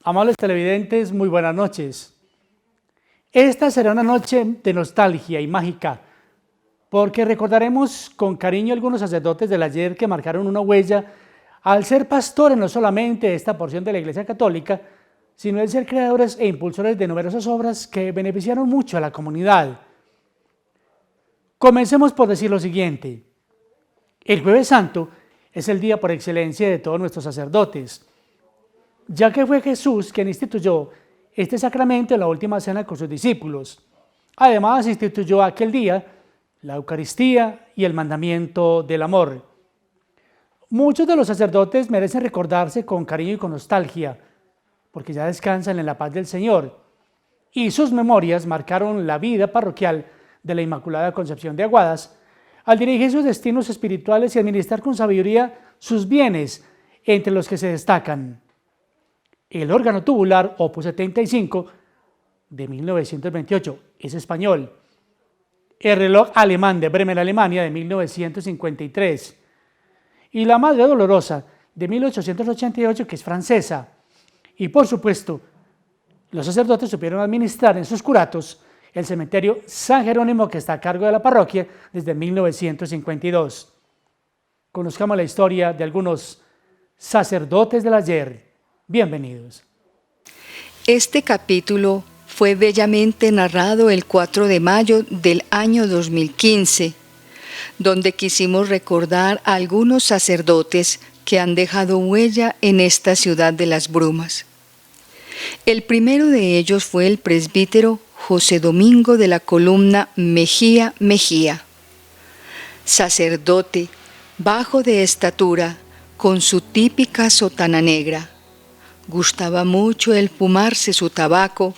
Amables televidentes, muy buenas noches. Esta será una noche de nostalgia y mágica, porque recordaremos con cariño algunos sacerdotes del ayer que marcaron una huella al ser pastores no solamente de esta porción de la Iglesia Católica, sino el ser creadores e impulsores de numerosas obras que beneficiaron mucho a la comunidad. Comencemos por decir lo siguiente. El Jueves Santo es el día por excelencia de todos nuestros sacerdotes, ya que fue Jesús quien instituyó este sacramento en la última cena con sus discípulos. Además, instituyó aquel día la Eucaristía y el mandamiento del amor. Muchos de los sacerdotes merecen recordarse con cariño y con nostalgia, porque ya descansan en la paz del Señor, y sus memorias marcaron la vida parroquial de la Inmaculada Concepción de Aguadas, al dirigir sus destinos espirituales y administrar con sabiduría sus bienes, entre los que se destacan el órgano tubular Opus 75 de 1928, es español, el reloj alemán de Bremen, Alemania, de 1953, y la Madre Dolorosa de 1888, que es francesa. Y por supuesto, los sacerdotes supieron administrar en sus curatos el cementerio San Jerónimo, que está a cargo de la parroquia desde 1952. Conozcamos la historia de algunos sacerdotes del ayer. Bienvenidos. Este capítulo fue bellamente narrado el 4 de mayo del año 2015, donde quisimos recordar a algunos sacerdotes que han dejado huella en esta ciudad de las brumas. El primero de ellos fue el presbítero José Domingo de la Columna Mejía Mejía, sacerdote bajo de estatura, con su típica sotana negra. Gustaba mucho el fumarse su tabaco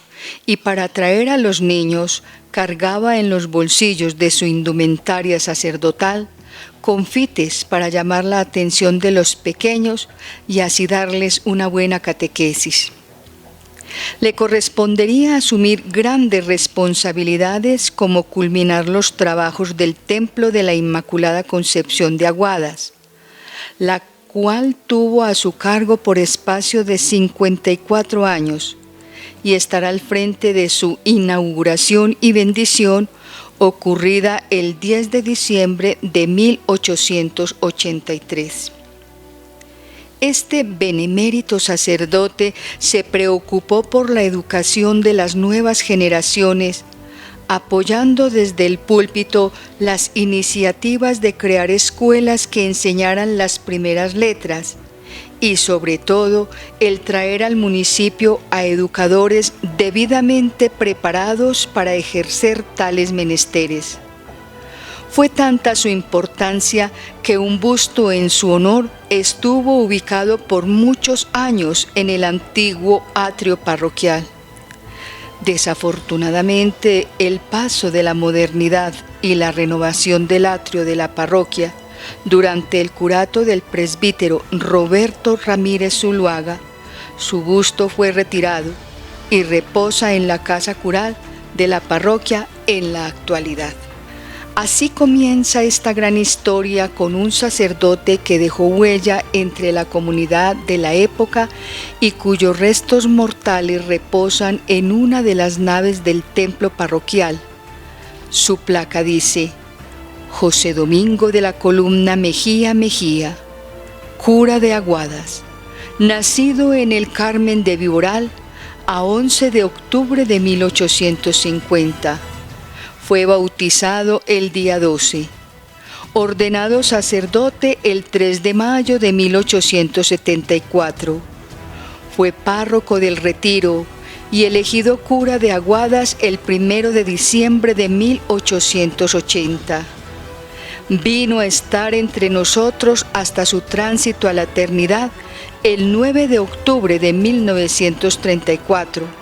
y para atraer a los niños cargaba en los bolsillos de su indumentaria sacerdotal confites para llamar la atención de los pequeños y así darles una buena catequesis. Le correspondería asumir grandes responsabilidades como culminar los trabajos del Templo de la Inmaculada Concepción de Aguadas, la cual tuvo a su cargo por espacio de 54 años y estará al frente de su inauguración y bendición ocurrida el 10 de diciembre de 1883. Este benemérito sacerdote se preocupó por la educación de las nuevas generaciones, apoyando desde el púlpito las iniciativas de crear escuelas que enseñaran las primeras letras y sobre todo el traer al municipio a educadores debidamente preparados para ejercer tales menesteres. Fue tanta su importancia que un busto en su honor estuvo ubicado por muchos años en el antiguo atrio parroquial. Desafortunadamente, el paso de la modernidad y la renovación del atrio de la parroquia durante el curato del presbítero Roberto Ramírez Zuluaga, su busto fue retirado y reposa en la casa cural de la parroquia en la actualidad. Así comienza esta gran historia con un sacerdote que dejó huella entre la comunidad de la época y cuyos restos mortales reposan en una de las naves del templo parroquial. Su placa dice: José Domingo de la Columna Mejía Mejía, cura de Aguadas, nacido en el Carmen de Viboral a 11 de octubre de 1850. Fue bautizado el día 12, ordenado sacerdote el 3 de mayo de 1874. Fue párroco del Retiro y elegido cura de Aguadas el 1 de diciembre de 1880. Vino a estar entre nosotros hasta su tránsito a la eternidad el 9 de octubre de 1934.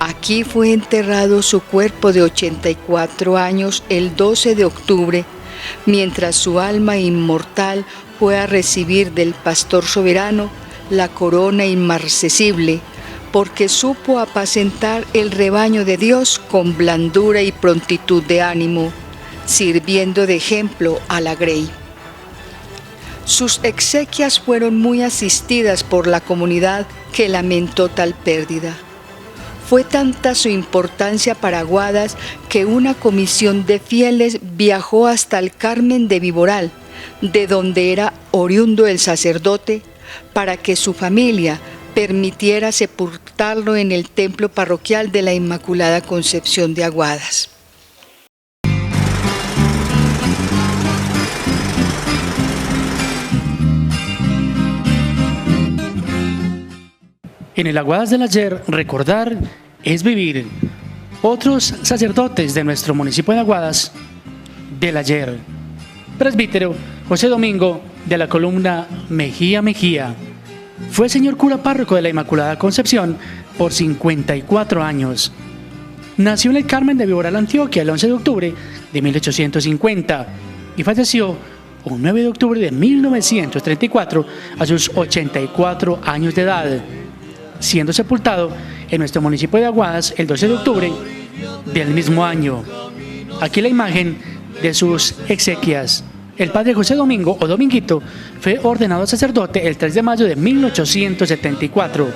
Aquí fue enterrado su cuerpo de 84 años el 12 de octubre, mientras su alma inmortal fue a recibir del Pastor Soberano la corona inmarcesible, porque supo apacentar el rebaño de Dios con blandura y prontitud de ánimo, sirviendo de ejemplo a la grey. Sus exequias fueron muy asistidas por la comunidad que lamentó tal pérdida. Fue tanta su importancia para Aguadas que una comisión de fieles viajó hasta el Carmen de Viboral, de donde era oriundo el sacerdote, para que su familia permitiera sepultarlo en el templo parroquial de la Inmaculada Concepción de Aguadas. En el Aguadas del ayer, recordar es vivir. Otros sacerdotes de nuestro municipio de Aguadas del ayer. Presbítero José Domingo, de la columna Mejía Mejía. Fue señor cura párroco de la Inmaculada Concepción por 54 años. Nació en el Carmen de Viboral, Antioquia, el 11 de octubre de 1850 y falleció un 9 de octubre de 1934 a sus 84 años de edad, siendo sepultado en nuestro municipio de Aguadas el 12 de octubre del mismo año. Aquí la imagen de sus exequias. El padre José Domingo, o Dominguito, fue ordenado sacerdote el 3 de mayo de 1874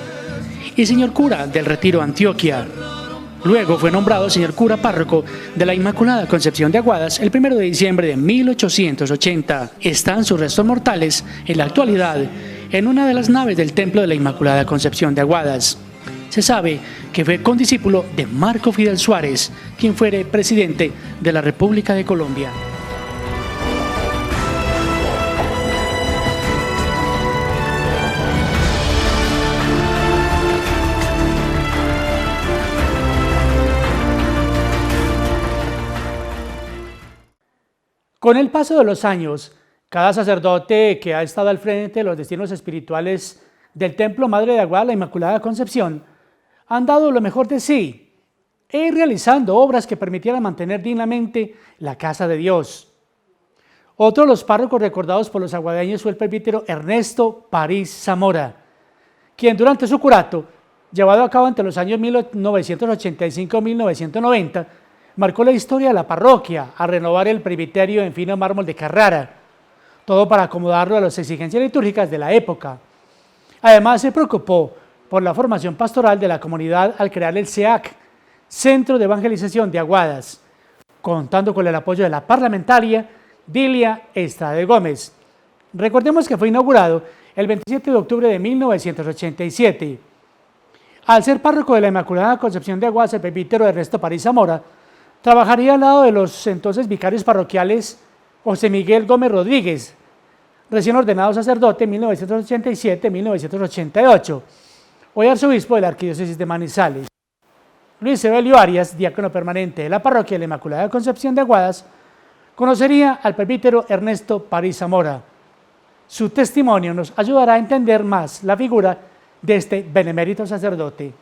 y señor cura del Retiro, Antioquia. Luego fue nombrado señor cura párroco de la Inmaculada Concepción de Aguadas el 1 de diciembre de 1880. Están sus restos mortales en la actualidad en una de las naves del Templo de la Inmaculada Concepción de Aguadas. Se sabe que fue condiscípulo de Marco Fidel Suárez, quien fuera presidente de la República de Colombia. Con el paso de los años, cada sacerdote que ha estado al frente de los destinos espirituales del Templo Madre de Aguadas, la Inmaculada Concepción, han dado lo mejor de sí, e ir realizando obras que permitieran mantener dignamente la casa de Dios. Otro de los párrocos recordados por los aguadeños fue el presbítero Ernesto París Zamora, quien durante su curato, llevado a cabo entre los años 1985 y 1990, marcó la historia de la parroquia al renovar el presbiterio en fino mármol de Carrara, todo para acomodarlo a las exigencias litúrgicas de la época. Además, se preocupó por la formación pastoral de la comunidad al crear el CEAC, Centro de Evangelización de Aguadas, contando con el apoyo de la parlamentaria Dilia Estrade Gómez. Recordemos que fue inaugurado el 27 de octubre de 1987. Al ser párroco de la Inmaculada Concepción de Aguadas, el presbítero Ernesto París Zamora trabajaría al lado de los entonces vicarios parroquiales José Miguel Gómez Rodríguez, recién ordenado sacerdote en 1987-1988, hoy arzobispo de la Arquidiócesis de Manizales. Luis Evelio Arias, diácono permanente de la parroquia de la Inmaculada Concepción de Aguadas, conocería al presbítero Ernesto París Zamora. Su testimonio nos ayudará a entender más la figura de este benemérito sacerdote.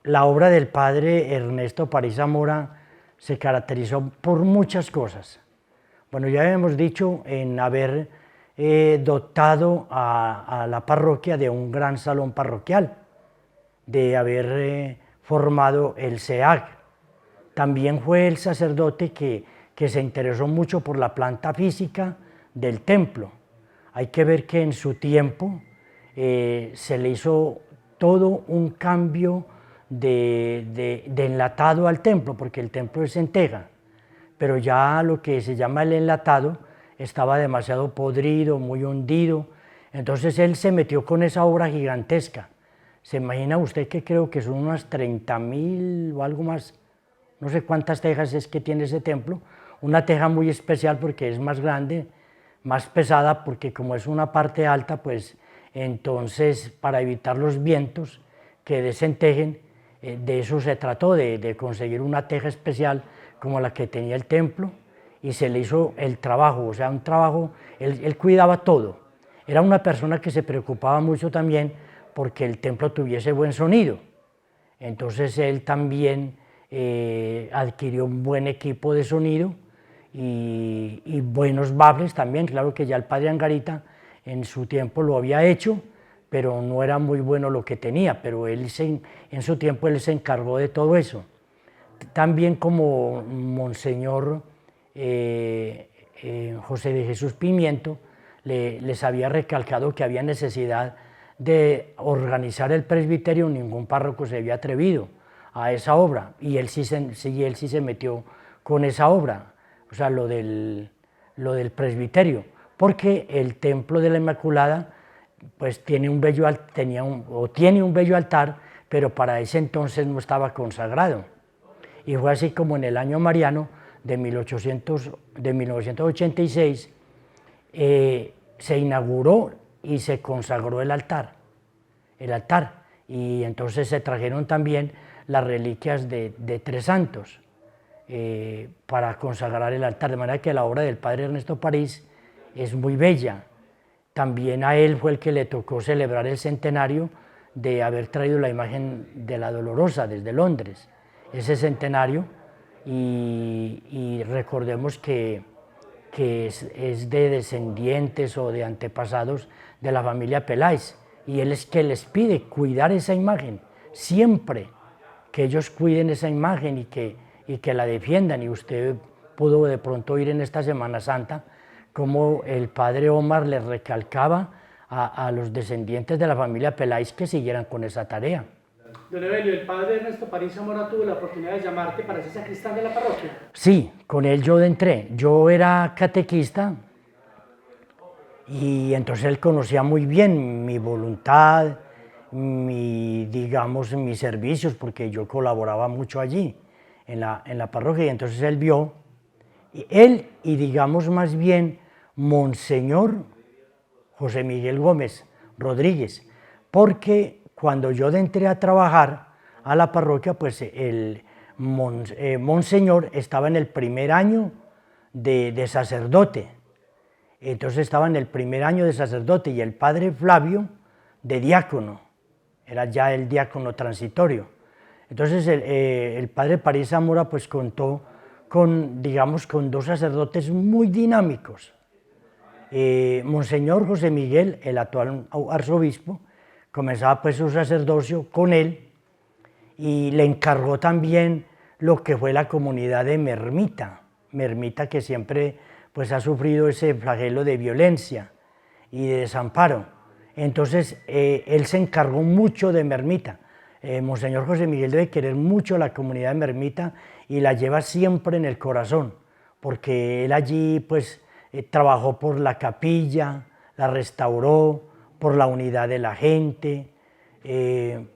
La obra del padre Ernesto París Zamora se caracterizó por muchas cosas. Bueno, ya hemos dicho en haber dotado a la parroquia de un gran salón parroquial, de haber formado el CEAC. También fue el sacerdote que se interesó mucho por la planta física del templo. Hay que ver que en su tiempo se le hizo todo un cambio de enlatado al templo, porque el templo es en teja, pero ya lo que se llama el enlatado estaba demasiado podrido, muy hundido, entonces él se metió con esa obra gigantesca. ¿Se imagina usted que creo que son unas 30.000 o algo más? No sé cuántas tejas es que tiene ese templo, una teja muy especial porque es más grande, más pesada, porque como es una parte alta, pues entonces para evitar los vientos que desentejen, de eso se trató, de conseguir una teja especial como la que tenía el templo, y se le hizo el trabajo, o sea, un trabajo, él cuidaba todo. Era una persona que se preocupaba mucho también porque el templo tuviese buen sonido. Entonces él también adquirió un buen equipo de sonido y buenos baffles también. Claro que ya el padre Angarita en su tiempo lo había hecho, pero no era muy bueno lo que tenía, pero él en su tiempo él se encargó de todo eso. También como Monseñor José de Jesús Pimiento les había recalcado que había necesidad de organizar el presbiterio, ningún párroco se había atrevido a esa obra, y él sí se metió con esa obra, o sea, lo del presbiterio, porque el templo de la Inmaculada pues tiene un bello altar, pero para ese entonces no estaba consagrado. Y fue así como en el año mariano de 1986 se inauguró y se consagró el altar, y entonces se trajeron también las reliquias de 3 santos para consagrar el altar, de manera que la obra del padre Ernesto París es muy bella. También a él fue el que le tocó celebrar el centenario de haber traído la imagen de la Dolorosa desde Londres, ese centenario, y recordemos que es de descendientes o de antepasados de la familia Peláez, y él es que les pide cuidar esa imagen, siempre que ellos cuiden esa imagen y que la defiendan. Y usted pudo de pronto oír en esta Semana Santa cómo el padre Omar les recalcaba a los descendientes de la familia Peláez que siguieran con esa tarea. Don Evelio, el padre Ernesto París Zamora tuvo la oportunidad de llamarte para ser sacristán de la parroquia. Sí, con él yo entré. Yo era catequista y entonces él conocía muy bien mi voluntad, mis servicios, porque yo colaboraba mucho allí en la parroquia, y entonces él vio, y digamos más bien Monseñor José Miguel Gómez Rodríguez, porque cuando yo entré a trabajar a la parroquia, pues el Monseñor estaba en el primer año de sacerdote, entonces estaba en el primer año de sacerdote, y el padre Flavio de diácono, era ya el diácono transitorio. Entonces el padre París Zamora pues contó con 2 sacerdotes muy dinámicos. Monseñor José Miguel, el actual arzobispo, comenzaba pues su sacerdocio con él, y le encargó también lo que fue la comunidad de Mermita que siempre pues ha sufrido ese flagelo de violencia y de desamparo. Entonces él se encargó mucho de Mermita. Monseñor José Miguel debe querer mucho a la comunidad de Mermita y la lleva siempre en el corazón, porque él allí pues trabajó por la capilla, la restauró, por la unidad de la gente,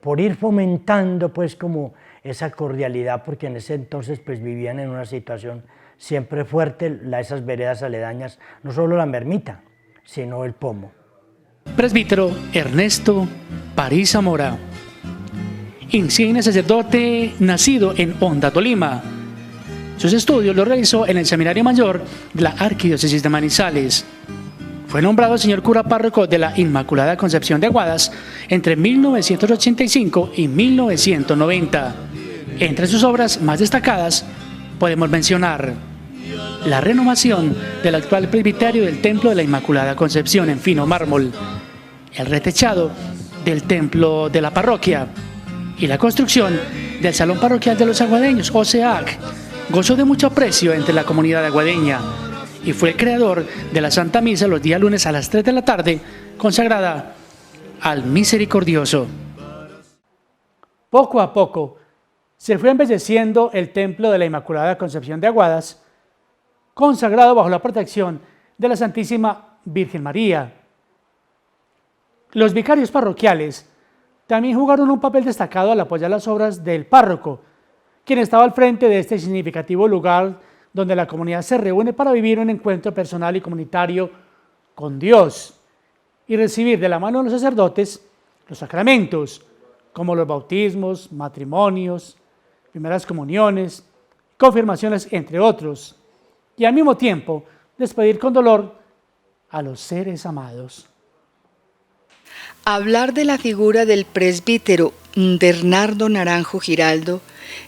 por ir fomentando pues como esa cordialidad, porque en ese entonces pues vivían en una situación siempre fuerte esas veredas aledañas, no solo la Mermita, sino el Pomo. Presbítero Ernesto París Zamora, insigne sacerdote nacido en Honda, Tolima. Sus estudios los realizó en el Seminario Mayor de la Arquidiócesis de Manizales. Fue nombrado señor cura párroco de la Inmaculada Concepción de Aguadas entre 1985 y 1990. Entre sus obras más destacadas podemos mencionar la renovación del actual presbiterio del Templo de la Inmaculada Concepción en fino mármol, el retechado del templo de la parroquia y la construcción del Salón Parroquial de los Aguadeños, o SEAC. Gozó de mucho aprecio entre la comunidad aguadeña y fue el creador de la Santa Misa los días lunes a las 3 de la tarde, consagrada al Misericordioso. Poco a poco se fue embelleciendo el Templo de la Inmaculada Concepción de Aguadas, consagrado bajo la protección de la Santísima Virgen María. Los vicarios parroquiales también jugaron un papel destacado al apoyar las obras del párroco, quien estaba al frente de este significativo lugar donde la comunidad se reúne para vivir un encuentro personal y comunitario con Dios y recibir de la mano de los sacerdotes los sacramentos, como los bautismos, matrimonios, primeras comuniones, confirmaciones, entre otros, y al mismo tiempo despedir con dolor a los seres amados. Hablar de la figura del presbítero Bernardo Naranjo Giraldo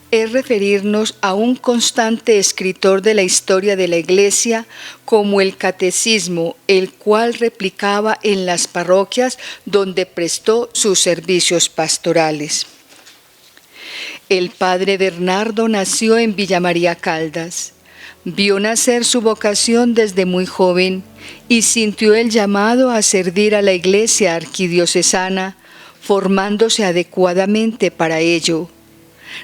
es referirnos a un constante escritor de la historia de la Iglesia como el Catecismo, el cual replicaba en las parroquias donde prestó sus servicios pastorales. El padre Bernardo nació en Villa María Caldas. Vio nacer su vocación desde muy joven y sintió el llamado a servir a la Iglesia arquidiocesana, formándose adecuadamente para ello,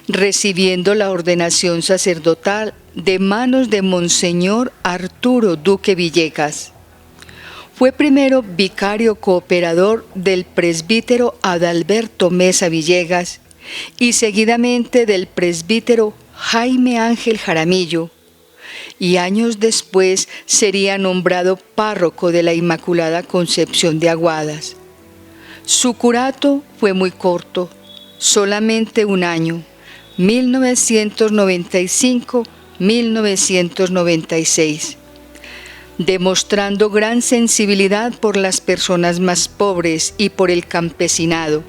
recibiendo la ordenación sacerdotal de manos de Monseñor Arturo Duque Villegas. Fue primero vicario cooperador del presbítero Adalberto Mesa Villegas y seguidamente del presbítero Jaime Ángel Jaramillo, y años después sería nombrado párroco de la Inmaculada Concepción de Aguadas. Su curato fue muy corto, solamente un año, 1995-1996, demostrando gran sensibilidad por las personas más pobres y por el campesinado.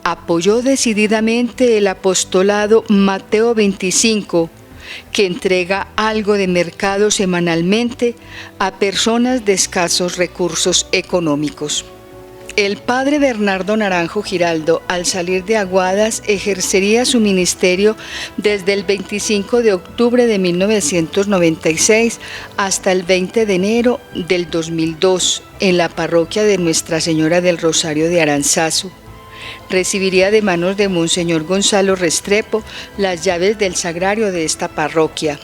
Apoyó decididamente el apostolado Mateo 25, que entrega algo de mercado semanalmente a personas de escasos recursos económicos. El padre Bernardo Naranjo Giraldo, al salir de Aguadas, ejercería su ministerio desde el 25 de octubre de 1996 hasta el 20 de enero del 2002 en la parroquia de Nuestra Señora del Rosario de Aranzazu. Recibiría de manos de Monseñor Gonzalo Restrepo las llaves del sagrario de esta parroquia.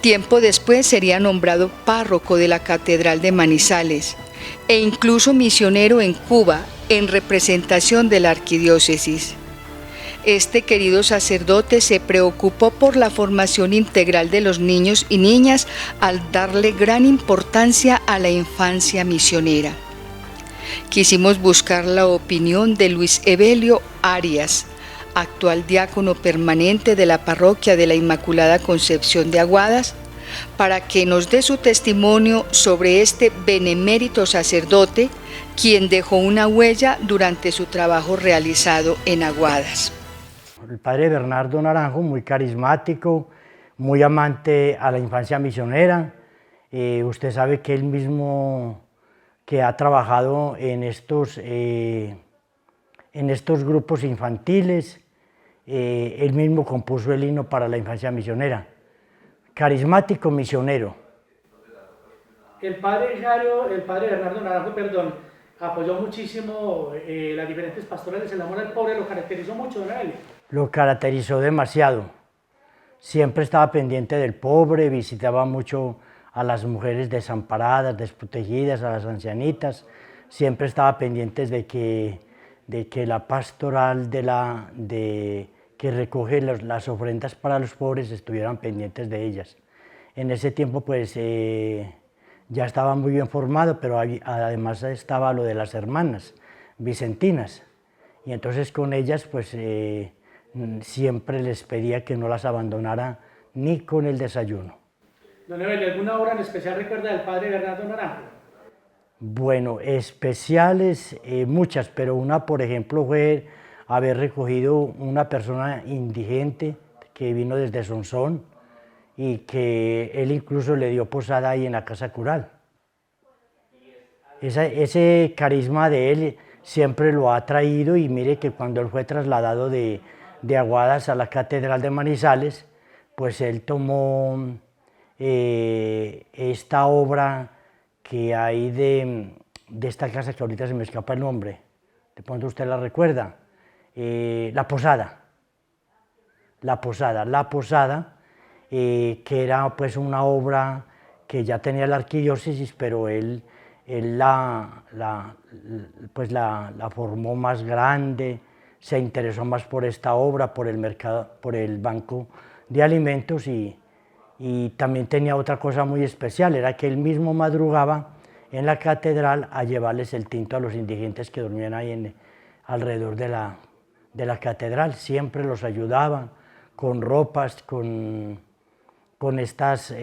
Tiempo después sería nombrado párroco de la Catedral de Manizales e incluso misionero en Cuba en representación de la arquidiócesis. Este querido sacerdote se preocupó por la formación integral de los niños y niñas al darle gran importancia a la infancia misionera. Quisimos buscar la opinión de Luis Evelio Arias, actual diácono permanente de la parroquia de la Inmaculada Concepción de Aguadas, para que nos dé su testimonio sobre este benemérito sacerdote, quien dejó una huella durante su trabajo realizado en Aguadas. El padre Bernardo Naranjo, muy carismático, muy amante a la infancia misionera. Usted sabe que él mismo que ha trabajado en estos grupos infantiles, él mismo compuso el himno para la infancia misionera. Carismático misionero. El padre Bernardo Naranjo, apoyó muchísimo las diferentes pastorales. El amor al pobre lo caracterizó mucho, don Evelio. Lo caracterizó demasiado. Siempre estaba pendiente del pobre, visitaba mucho a las mujeres desamparadas, desprotegidas, a las ancianitas. Siempre estaba pendiente de que la pastoral que recoge las ofrendas para los pobres estuvieran pendientes de ellas. En ese tiempo pues ya estaba muy bien formado, pero además estaba lo de las hermanas vicentinas, y entonces con ellas pues siempre les pedía que no las abandonara ni con el desayuno. Don Evelio, ¿alguna obra en especial recuerda del padre Bernardo Naranjo? Bueno, especiales muchas, pero una por ejemplo fue haber recogido una persona indigente que vino desde Sonsón y que él incluso le dio posada ahí en la casa cural. Ese carisma de él siempre lo ha traído, y mire que cuando él fue trasladado de Aguadas a la Catedral de Manizales, pues él tomó esta obra que hay de esta casa que ahorita se me escapa el nombre, de pronto usted la recuerda. La Posada, que era pues una obra que ya tenía la arquidiócesis, pero él la formó más grande, se interesó más por esta obra, por el mercado, por el banco de alimentos, y también tenía otra cosa muy especial, era que él mismo madrugaba en la catedral a llevarles el tinto a los indigentes que dormían ahí alrededor de la catedral. Siempre los ayudaba con ropas, con estas,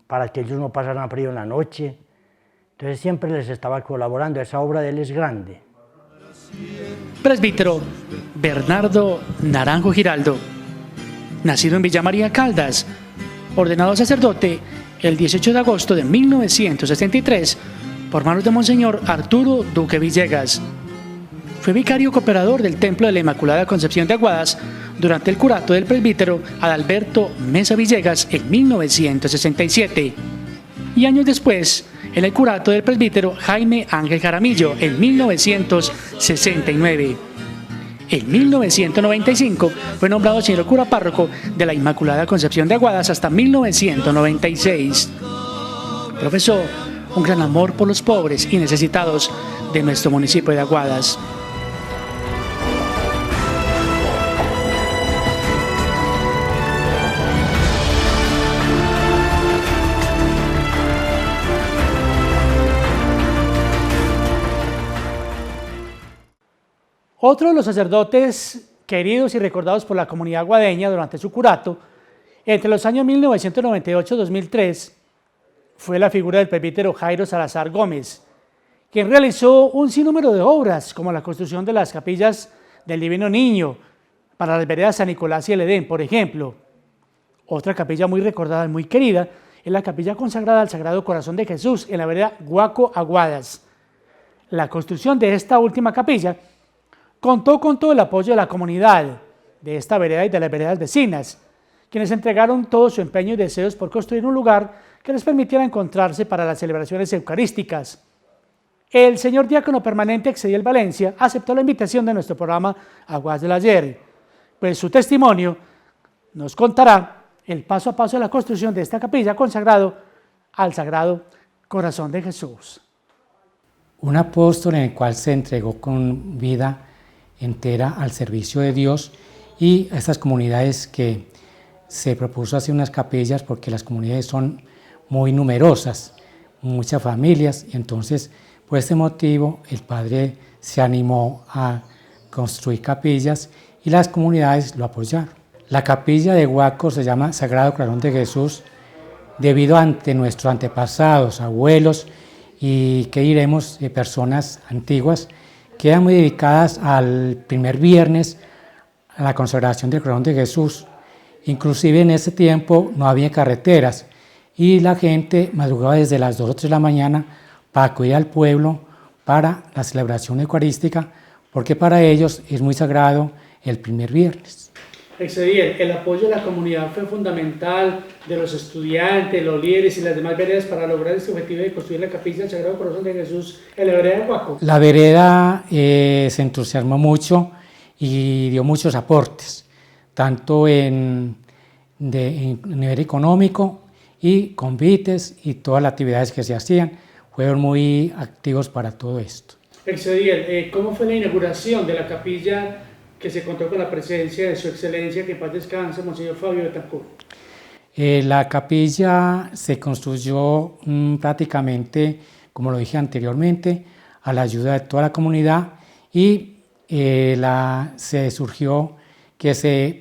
para que ellos no pasaran frío en la noche. Entonces siempre les estaba colaborando. Esa obra de él es grande. Presbítero Bernardo Naranjo Giraldo, nacido en Villa María Caldas, ordenado sacerdote el 18 de agosto de 1963 por manos de Monseñor Arturo Duque Villegas. Fue vicario cooperador del Templo de la Inmaculada Concepción de Aguadas durante el curato del presbítero Adalberto Mesa Villegas en 1967 y años después en el curato del presbítero Jaime Ángel Jaramillo en 1969. En 1995 fue nombrado señor cura párroco de la Inmaculada Concepción de Aguadas hasta 1996. Profesó un gran amor por los pobres y necesitados de nuestro municipio de Aguadas. Otro de los sacerdotes queridos y recordados por la comunidad aguadeña durante su curato, entre los años 1998-2003, fue la figura del presbítero Jairo Salazar Gómez, quien realizó un sinnúmero de obras, como la construcción de las capillas del Divino Niño, para las veredas San Nicolás y el Edén, por ejemplo. Otra capilla muy recordada y muy querida es la capilla consagrada al Sagrado Corazón de Jesús en la vereda Guaco, Aguadas. La construcción de esta última capilla contó con todo el apoyo de la comunidad de esta vereda y de las veredas vecinas, quienes entregaron todo su empeño y deseos por construir un lugar que les permitiera encontrarse para las celebraciones eucarísticas. El señor diácono permanente Exediel Valencia aceptó la invitación de nuestro programa Aguas del Ayer, pues su testimonio nos contará el paso a paso de la construcción de esta capilla consagrado al Sagrado Corazón de Jesús. Un apóstol en el cual se entregó con vida entera al servicio de Dios y a estas comunidades que se propuso hacer unas capillas porque las comunidades son muy numerosas, muchas familias, y entonces por este motivo el padre se animó a construir capillas y las comunidades lo apoyaron. La capilla de Guaco se llama Sagrado Corazón de Jesús debido ante nuestros antepasados, abuelos y qué diremos, personas antiguas que eran muy dedicadas al primer viernes a la consagración del Corazón de Jesús. Inclusive en ese tiempo no había carreteras y la gente madrugaba desde las 2 o 3 de la mañana para acudir al pueblo para la celebración eucarística, porque para ellos es muy sagrado el primer viernes. Exediel, el apoyo de la comunidad fue fundamental, de los estudiantes, los líderes y las demás veredas para lograr este objetivo de construir la capilla del Sagrado Corazón de Jesús en la vereda de Guaco. La vereda se entusiasmó mucho y dio muchos aportes, tanto en nivel económico y convites y todas las actividades que se hacían, fueron muy activos para todo esto. Exediel, ¿cómo fue la inauguración de la capilla que se contó con la presencia de su excelencia, que en paz descanse, Monseñor Fabio Betancourt? La capilla se construyó prácticamente, como lo dije anteriormente, a la ayuda de toda la comunidad y se surgió que se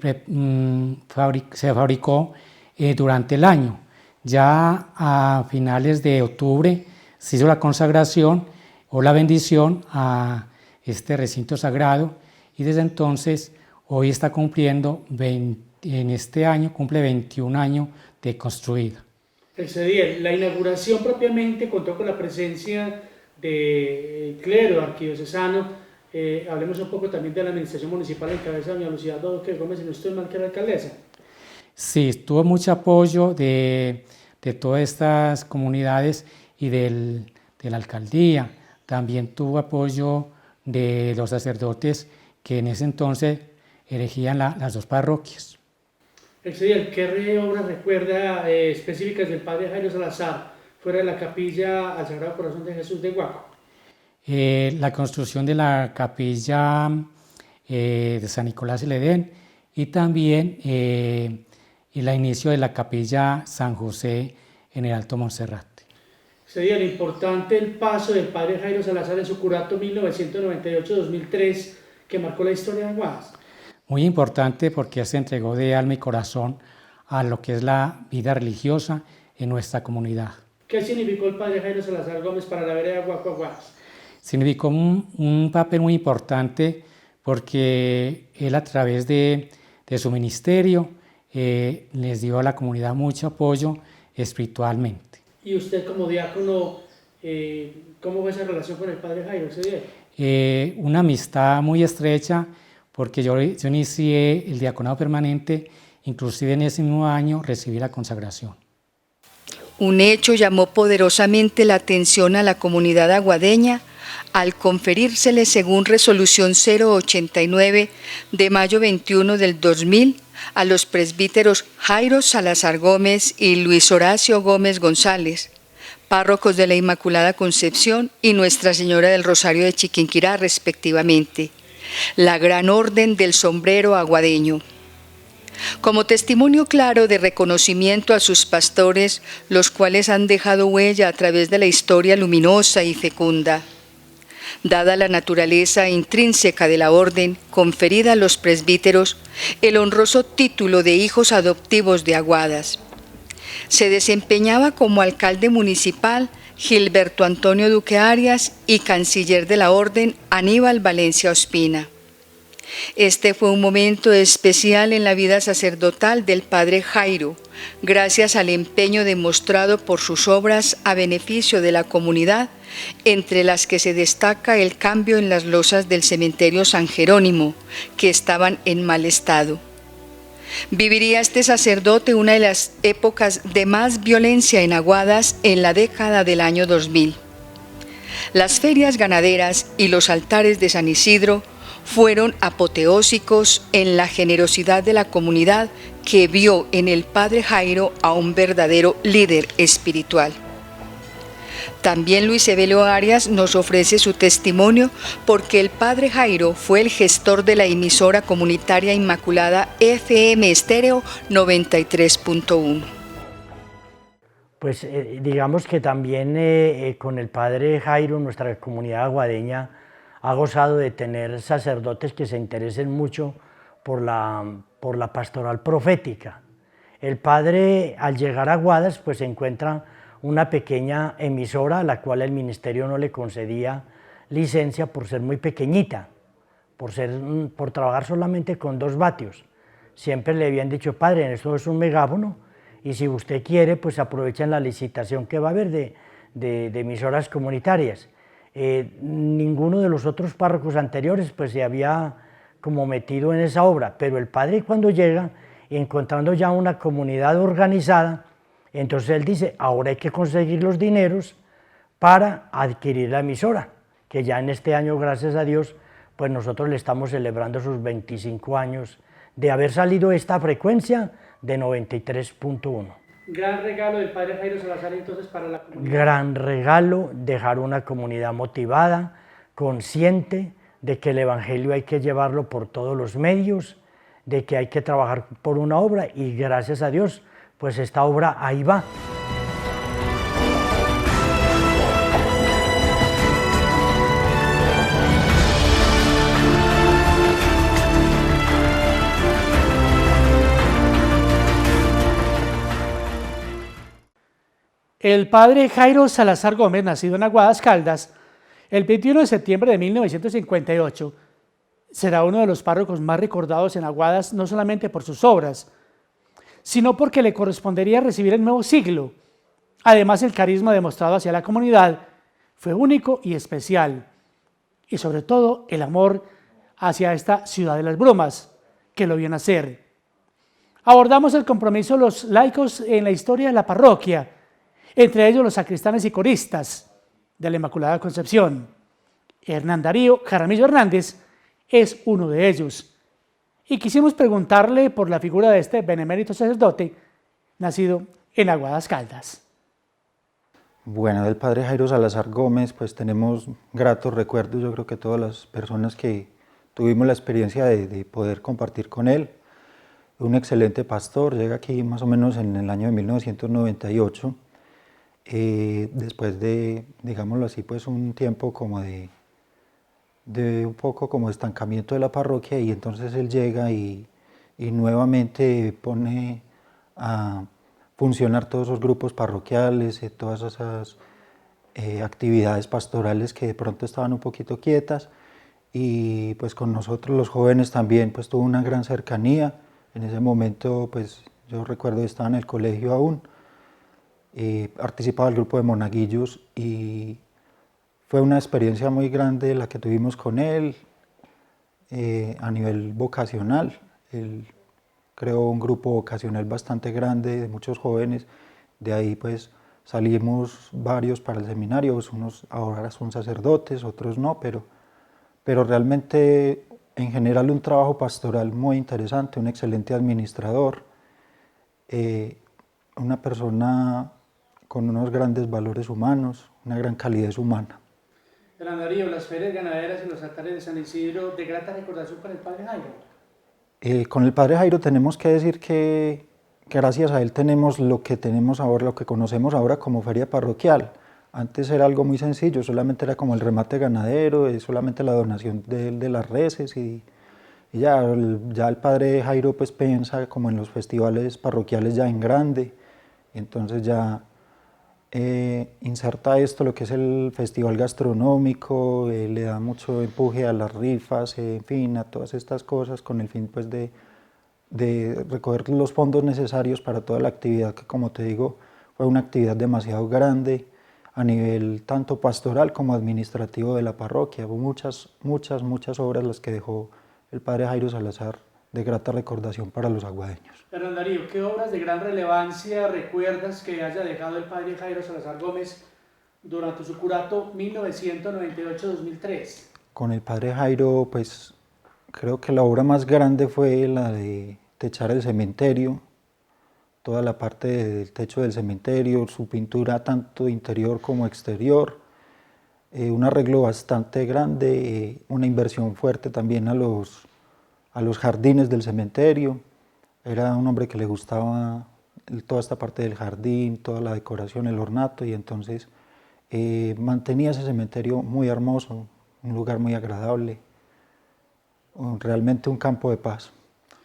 fabricó durante el año. Ya a finales de octubre se hizo la consagración o la bendición a este recinto sagrado y desde entonces hoy está cumpliendo, en este año cumple 21 años de construida. Exediel, la inauguración propiamente contó con la presencia del clero arquidiocesano. Hablemos un poco también de la administración municipal en cabeza de doña Lucía Doque Gómez, si no estoy mal, que era alcaldesa. Sí, tuvo mucho apoyo de todas estas comunidades y de la alcaldía. También tuvo apoyo de los sacerdotes que en ese entonces elegían las 2 parroquias. Exediel, ¿qué obras recuerda específicas del padre Jairo Salazar fuera de la capilla al Sagrado Corazón de Jesús de Guaco? La construcción de la capilla de San Nicolás y el Edén y también el inicio de la capilla San José en el Alto Monserrate. Sería importante el paso del padre Jairo Salazar en su curato 1998-2003 que marcó la historia de Aguadas. Muy importante porque se entregó de alma y corazón a lo que es la vida religiosa en nuestra comunidad. ¿Qué significó el padre Jairo Salazar Gómez para la vereda Guaco, Aguadas? Significó un papel muy importante porque él a través de su ministerio les dio a la comunidad mucho apoyo espiritualmente. ¿Y usted como diácono, cómo fue esa relación con el padre Jairo ese día? Una amistad muy estrecha porque yo inicié el diaconado permanente, inclusive en ese mismo año recibí la consagración. Un hecho llamó poderosamente la atención a la comunidad aguadeña al conferírsele, según resolución 089 de mayo 21 del 2000, a los presbíteros Jairo Salazar Gómez y Luis Horacio Gómez González, párrocos de la Inmaculada Concepción y Nuestra Señora del Rosario de Chiquinquirá, respectivamente, la Gran Orden del Sombrero Aguadeño. Como testimonio claro de reconocimiento a sus pastores, los cuales han dejado huella a través de la historia luminosa y fecunda. Dada la naturaleza intrínseca de la orden conferida a los presbíteros, el honroso título de hijos adoptivos de Aguadas. Se desempeñaba como alcalde municipal Gilberto Antonio Duque Arias y canciller de la orden Aníbal Valencia Ospina. Este fue un momento especial en la vida sacerdotal del padre Jairo, gracias al empeño demostrado por sus obras a beneficio de la comunidad, entre las que se destaca el cambio en las losas del cementerio San Jerónimo, que estaban en mal estado. Viviría este sacerdote una de las épocas de más violencia en Aguadas en la década del año 2000. Las ferias ganaderas y los altares de San Isidro fueron apoteósicos en la generosidad de la comunidad que vio en el padre Jairo a un verdadero líder espiritual. También Luis Evelio Arias nos ofrece su testimonio porque el padre Jairo fue el gestor de la emisora comunitaria Inmaculada FM Estéreo 93.1. Pues digamos que también con el padre Jairo nuestra comunidad aguadeña ha gozado de tener sacerdotes que se interesen mucho por la pastoral profética. El padre, al llegar a Aguadas, pues se encuentra una pequeña emisora a la cual el ministerio no le concedía licencia por ser muy pequeñita, por trabajar solamente con 2 vatios. Siempre le habían dicho, padre, esto es un megáfono, y si usted quiere, pues aprovechen la licitación que va a haber de emisoras comunitarias. Ninguno de los otros párrocos anteriores pues se había como metido en esa obra, pero el padre cuando llega, encontrando ya una comunidad organizada, entonces él dice, ahora hay que conseguir los dineros para adquirir la emisora, que ya en este año, gracias a Dios, pues nosotros le estamos celebrando sus 25 años de haber salido esta frecuencia de 93.1. Gran regalo del padre Jairo Salazar entonces para la comunidad. Gran regalo, dejar una comunidad motivada, consciente de que el evangelio hay que llevarlo por todos los medios, de que hay que trabajar por una obra y gracias a Dios, pues esta obra ahí va. El padre Jairo Salazar Gómez, nacido en Aguadas Caldas, el 21 de septiembre de 1958, será uno de los párrocos más recordados en Aguadas, no solamente por sus obras, sino porque le correspondería recibir el nuevo siglo. Además, el carisma demostrado hacia la comunidad fue único y especial, y sobre todo el amor hacia esta ciudad de las brumas, que lo vio nacer. Abordamos el compromiso de los laicos en la historia de la parroquia, entre ellos los sacristanes y coristas de la Inmaculada Concepción. Hernán Darío Jaramillo Hernández es uno de ellos. Y quisimos preguntarle por la figura de este benemérito sacerdote, nacido en Aguadas Caldas. Bueno, del padre Jairo Salazar Gómez, pues tenemos gratos recuerdos, yo creo que todas las personas que tuvimos la experiencia de poder compartir con él. Un excelente pastor, llega aquí más o menos en el año de 1998, después de, digámoslo así, pues un tiempo como de un poco como estancamiento de la parroquia, y entonces él llega y nuevamente pone a funcionar todos esos grupos parroquiales, todas esas actividades pastorales que de pronto estaban un poquito quietas, y pues con nosotros los jóvenes también pues tuvo una gran cercanía. En ese momento pues yo recuerdo estaba en el colegio aún, participaba del grupo de monaguillos y fue una experiencia muy grande la que tuvimos con él. a nivel vocacional. Él creó un grupo vocacional bastante grande de muchos jóvenes, de ahí pues salimos varios para el seminario, pues unos ahora son sacerdotes, otros no, pero realmente en general un trabajo pastoral muy interesante, un excelente administrador, una persona con unos grandes valores humanos, una gran calidez humana. Hernán Darío, las ferias ganaderas y los altares de San Isidro, de grata recordación con el Padre Jairo. Con el Padre Jairo tenemos que decir que gracias a él tenemos lo que tenemos ahora, lo que conocemos ahora como feria parroquial. Antes era algo muy sencillo, solamente era como el remate ganadero, solamente la donación de las reses y ya el Padre Jairo pues piensa como en los festivales parroquiales ya en grande, y entonces ya inserta esto, lo que es el festival gastronómico, le da mucho empuje a las rifas, en fin, a todas estas cosas con el fin pues de recoger los fondos necesarios para toda la actividad que, como te digo, fue una actividad demasiado grande a nivel tanto pastoral como administrativo de la parroquia. Hubo muchas obras las que dejó el Padre Jairo Salazar de grata recordación para los aguadeños. Hernán Darío, ¿qué obras de gran relevancia recuerdas que haya dejado el Padre Jairo Salazar Gómez durante su curato 1998-2003? Con el Padre Jairo, pues creo que la obra más grande fue la de techar el cementerio, toda la parte del techo del cementerio, su pintura tanto interior como exterior, un arreglo bastante grande, una inversión fuerte también a los jardines del cementerio. Era un hombre que le gustaba toda esta parte del jardín, toda la decoración, el ornato, y entonces mantenía ese cementerio muy hermoso, un lugar muy agradable, realmente un campo de paz.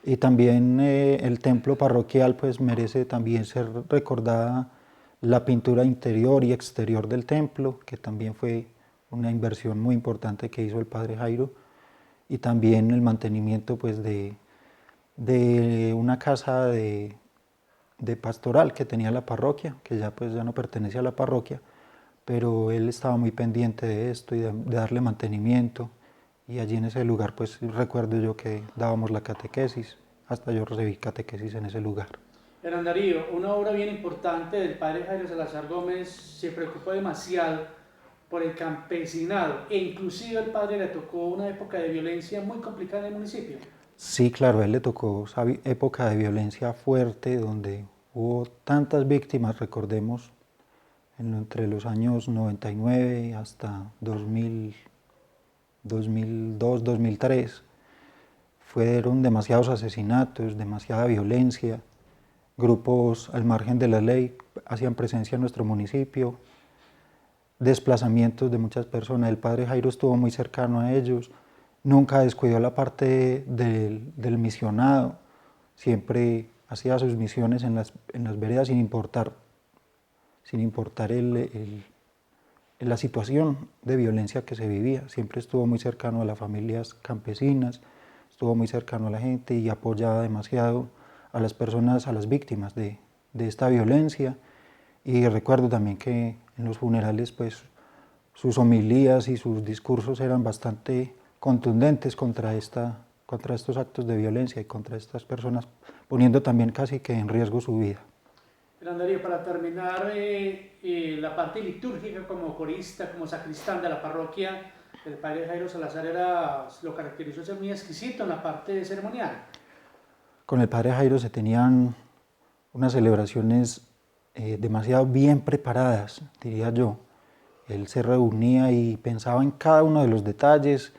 Y también el templo parroquial pues merece también ser recordada la pintura interior y exterior del templo, que también fue una inversión muy importante que hizo el Padre Jairo, y también el mantenimiento pues de una casa de pastoral que tenía la parroquia, que ya pues ya no pertenece a la parroquia, pero él estaba muy pendiente de esto y de darle mantenimiento, y allí en ese lugar pues recuerdo yo que dábamos la catequesis, hasta yo recibí catequesis en ese lugar. Hernán Darío, una obra bien importante del Padre Jairo Salazar Gómez, se preocupó demasiado por el campesinado, e inclusive al padre le tocó una época de violencia muy complicada en el municipio. Sí, claro, a él le tocó esa época de violencia fuerte, donde hubo tantas víctimas, recordemos, entre los años 99 hasta 2002, 2003, fueron demasiados asesinatos, demasiada violencia, grupos al margen de la ley hacían presencia en nuestro municipio, desplazamientos de muchas personas. El Padre Jairo estuvo muy cercano a ellos, nunca descuidó la parte del misionado, siempre hacía sus misiones en las veredas sin importar la situación de violencia que se vivía. Siempre estuvo muy cercano a las familias campesinas, estuvo muy cercano a la gente y apoyaba demasiado a las personas, a las víctimas de esta violencia. Y recuerdo también que en los funerales pues sus homilías y sus discursos eran bastante contundentes contra estos actos de violencia y contra estas personas, poniendo también casi que en riesgo su vida. Hernán Darío, para terminar la parte litúrgica como corista, como sacristán de la parroquia, el Padre Jairo Salazar lo caracterizó ser muy exquisito en la parte ceremonial. Con el Padre Jairo se tenían unas celebraciones demasiado bien preparadas, diría yo. Él se reunía y pensaba en cada uno de los detalles,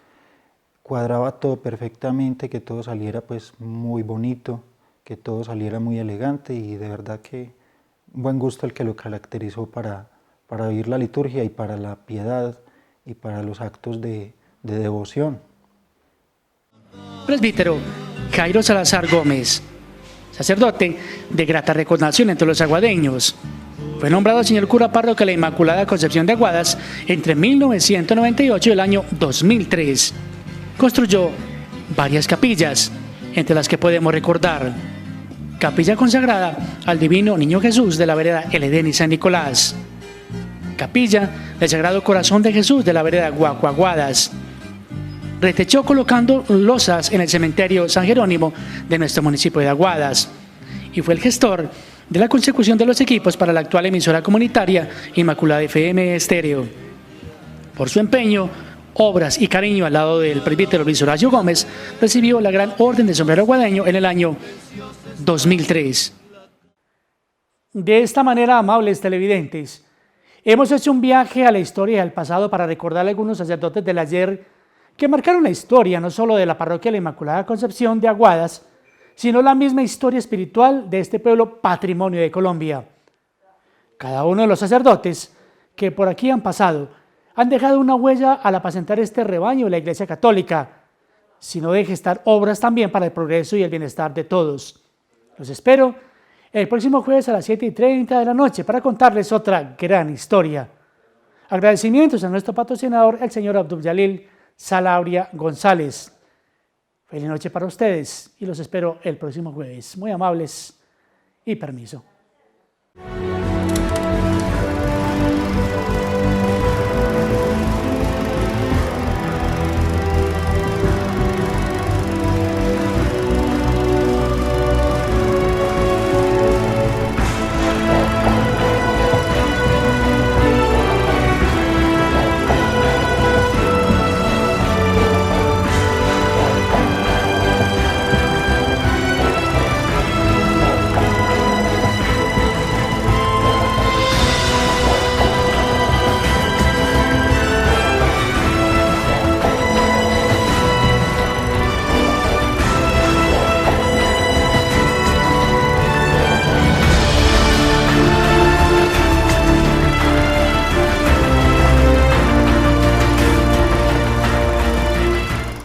cuadraba todo perfectamente, que todo saliera pues muy bonito, que todo saliera muy elegante, y de verdad que un buen gusto el que lo caracterizó para vivir la liturgia y para la piedad y para los actos de devoción. Presbítero Jairo Salazar Gómez, sacerdote de grata recordación entre los aguadeños. Fue nombrado señor cura párroco de la Inmaculada Concepción de Aguadas entre 1998 y el año 2003. Construyó varias capillas, entre las que podemos recordar capilla consagrada al Divino Niño Jesús de la vereda El Edén y San Nicolás, capilla del Sagrado Corazón de Jesús de la vereda Guaco Aguadas, retechó colocando losas en el cementerio San Jerónimo de nuestro municipio de Aguadas y fue el gestor de la consecución de los equipos para la actual emisora comunitaria Inmaculada FM Estéreo. Por su empeño, obras y cariño al lado del presbítero Luis Horacio Gómez, recibió la Gran Orden del Sombrero Aguadeño en el año 2003. De esta manera, amables televidentes, hemos hecho un viaje a la historia y al pasado para recordar a algunos sacerdotes del ayer que marcaron la historia no solo de la parroquia de la Inmaculada Concepción de Aguadas, sino la misma historia espiritual de este pueblo patrimonio de Colombia. Cada uno de los sacerdotes que por aquí han pasado han dejado una huella al apacentar este rebaño de la Iglesia Católica, sino de gestar obras también para el progreso y el bienestar de todos. Los espero el próximo jueves a las 7:30 de la noche para contarles otra gran historia. Agradecimientos a nuestro patrocinador, el señor Abdul Yalil Salabria González. Feliz noche para ustedes y los espero el próximo jueves. Muy amables y permiso.